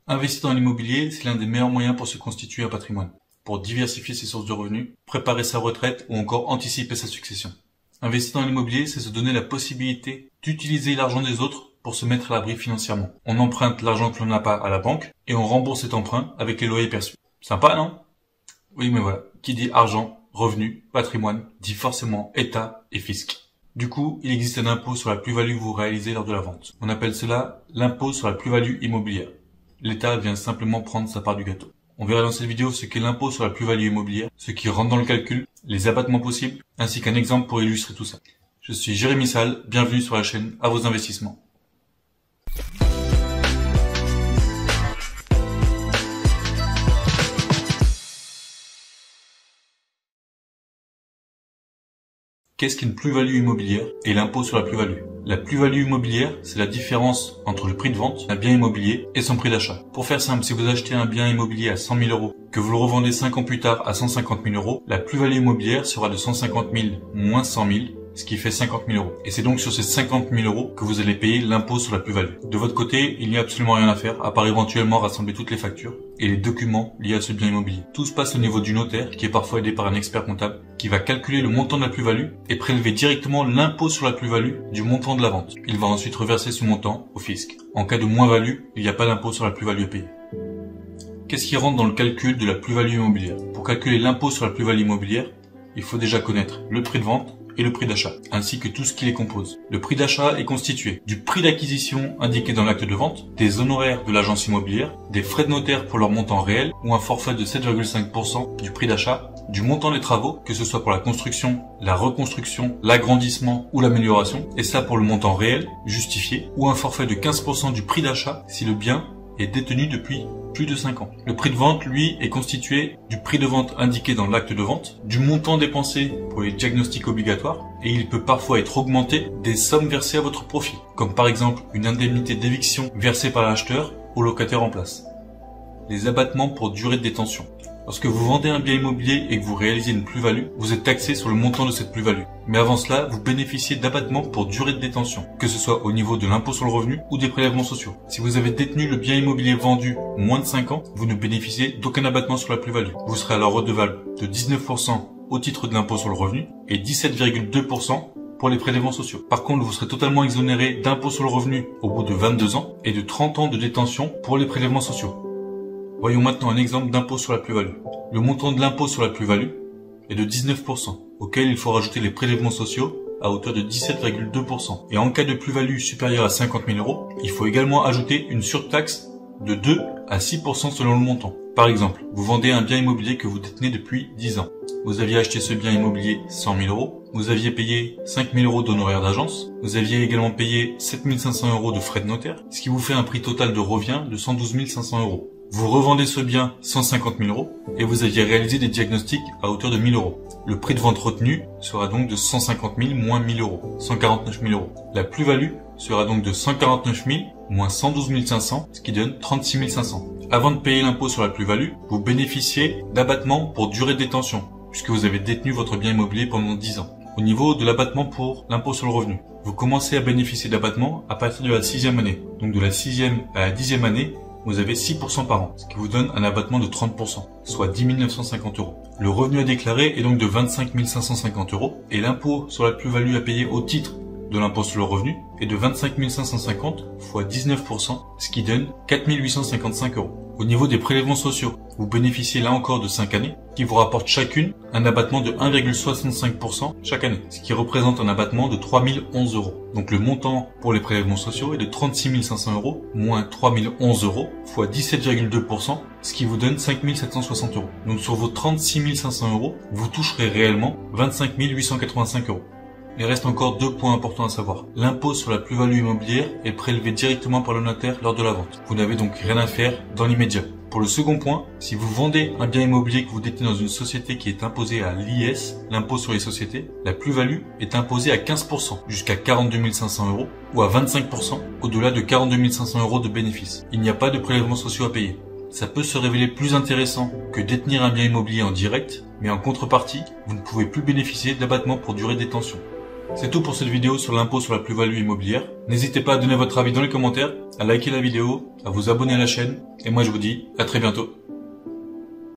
Investir dans l'immobilier, c'est l'un des meilleurs moyens pour se constituer un patrimoine, pour diversifier ses sources de revenus, préparer sa retraite ou encore anticiper sa succession. Investir dans l'immobilier, c'est se donner la possibilité d'utiliser l'argent des autres pour se mettre à l'abri financièrement. On emprunte l'argent que l'on n'a pas à la banque et on rembourse cet emprunt avec les loyers perçus. Sympa, non? Oui, mais voilà. Qui dit argent, revenu, patrimoine, dit forcément État et fisc. Du coup, il existe un impôt sur la plus-value que vous réalisez lors de la vente. On appelle cela l'impôt sur la plus-value immobilière. L'État vient simplement prendre sa part du gâteau. On verra dans cette vidéo ce qu'est l'impôt sur la plus-value immobilière, ce qui rentre dans le calcul, les abattements possibles, ainsi qu'un exemple pour illustrer tout ça. Je suis Jérémy Salle, bienvenue sur la chaîne À vos investissements. Qu'est-ce qu'une plus-value immobilière et l'impôt sur la plus-value? La plus-value immobilière, c'est la différence entre le prix de vente d'un bien immobilier et son prix d'achat. Pour faire simple, si vous achetez un bien immobilier à 100 000 euros, que vous le revendez 5 ans plus tard à 150 000 euros, la plus-value immobilière sera de 150 000 moins 100 000, ce qui fait 50 000 euros. Et c'est donc sur ces 50 000 euros que vous allez payer l'impôt sur la plus-value. De votre côté, il n'y a absolument rien à faire, à part éventuellement rassembler toutes les factures et les documents liés à ce bien immobilier. Tout se passe au niveau du notaire, qui est parfois aidé par un expert comptable, qui va calculer le montant de la plus-value et prélever directement l'impôt sur la plus-value du montant de la vente. Il va ensuite reverser ce montant au fisc. En cas de moins-value, il n'y a pas d'impôt sur la plus-value à payer. Qu'est-ce qui rentre dans le calcul de la plus-value immobilière? Pour calculer l'impôt sur la plus-value immobilière, il faut déjà connaître le prix de vente et le prix d'achat, ainsi que tout ce qui les compose. Le prix d'achat est constitué du prix d'acquisition indiqué dans l'acte de vente, des honoraires de l'agence immobilière, des frais de notaire pour leur montant réel ou un forfait de 7,5% du prix d'achat, du montant des travaux, que ce soit pour la construction, la reconstruction, l'agrandissement ou l'amélioration, et ça pour le montant réel, justifié, ou un forfait de 15% du prix d'achat si le bien est détenu depuis plus de 5 ans. Le prix de vente, lui, est constitué du prix de vente indiqué dans l'acte de vente, du montant dépensé pour les diagnostics obligatoires, et il peut parfois être augmenté des sommes versées à votre profit, comme par exemple une indemnité d'éviction versée par l'acheteur au locataire en place. Les abattements pour durée de détention. Lorsque vous vendez un bien immobilier et que vous réalisez une plus-value, vous êtes taxé sur le montant de cette plus-value. Mais avant cela, vous bénéficiez d'abattements pour durée de détention, que ce soit au niveau de l'impôt sur le revenu ou des prélèvements sociaux. Si vous avez détenu le bien immobilier vendu moins de 5 ans, vous ne bénéficiez d'aucun abattement sur la plus-value. Vous serez alors redevable de 19% au titre de l'impôt sur le revenu et 17,2% pour les prélèvements sociaux. Par contre, vous serez totalement exonéré d'impôt sur le revenu au bout de 22 ans et de 30 ans de détention pour les prélèvements sociaux. Voyons maintenant un exemple d'impôt sur la plus-value. Le montant de l'impôt sur la plus-value est de 19%, auquel il faut rajouter les prélèvements sociaux à hauteur de 17,2%. Et en cas de plus-value supérieure à 50 000 euros, il faut également ajouter une surtaxe de 2 à 6% selon le montant. Par exemple, vous vendez un bien immobilier que vous détenez depuis 10 ans. Vous aviez acheté ce bien immobilier 100 000 euros, vous aviez payé 5 000 euros d'honoraires d'agence, vous aviez également payé 7 500 euros de frais de notaire, ce qui vous fait un prix total de revient de 112 500 euros. Vous revendez ce bien 150 000 euros et vous aviez réalisé des diagnostics à hauteur de 1 000 euros. Le prix de vente retenu sera donc de 150 000 moins 1 000 euros, 149 000 euros. La plus-value sera donc de 149 000 moins 112 500, ce qui donne 36 500. Avant de payer l'impôt sur la plus-value, vous bénéficiez d'abattements pour durée de détention, puisque vous avez détenu votre bien immobilier pendant 10 ans. Au niveau de l'abattement pour l'impôt sur le revenu, vous commencez à bénéficier d'abattement à partir de la 6e année. Donc de la 6e à la 10e année, vous avez 6% par an, ce qui vous donne un abattement de 30%, soit 10 950 euros. Le revenu à déclarer est donc de 25 550 euros et l'impôt sur la plus-value à payer au titre de l'impôt sur le revenu est de 25 550 fois 19%, ce qui donne 4 855 euros. Au niveau des prélèvements sociaux, vous bénéficiez là encore de 5 années qui vous rapportent chacune un abattement de 1,65% chaque année, ce qui représente un abattement de 3 011 euros. Donc le montant pour les prélèvements sociaux est de 36 500 euros moins 3 011 euros fois 17,2%, ce qui vous donne 5 760 euros. Donc sur vos 36 500 euros, vous toucherez réellement 25 885 euros. Il reste encore 2 points importants à savoir. L'impôt sur la plus-value immobilière est prélevé directement par le notaire lors de la vente. Vous n'avez donc rien à faire dans l'immédiat. Pour le second point, si vous vendez un bien immobilier que vous détenez dans une société qui est imposée à l'IS, l'impôt sur les sociétés, la plus-value est imposée à 15%, jusqu'à 42 500 euros, ou à 25% au-delà de 42 500 euros de bénéfices. Il n'y a pas de prélèvements sociaux à payer. Ça peut se révéler plus intéressant que détenir un bien immobilier en direct, mais en contrepartie, vous ne pouvez plus bénéficier d'abattement pour durée de détention. C'est tout pour cette vidéo sur l'impôt sur la plus-value immobilière. N'hésitez pas à donner votre avis dans les commentaires, à liker la vidéo, à vous abonner à la chaîne, et moi je vous dis à très bientôt.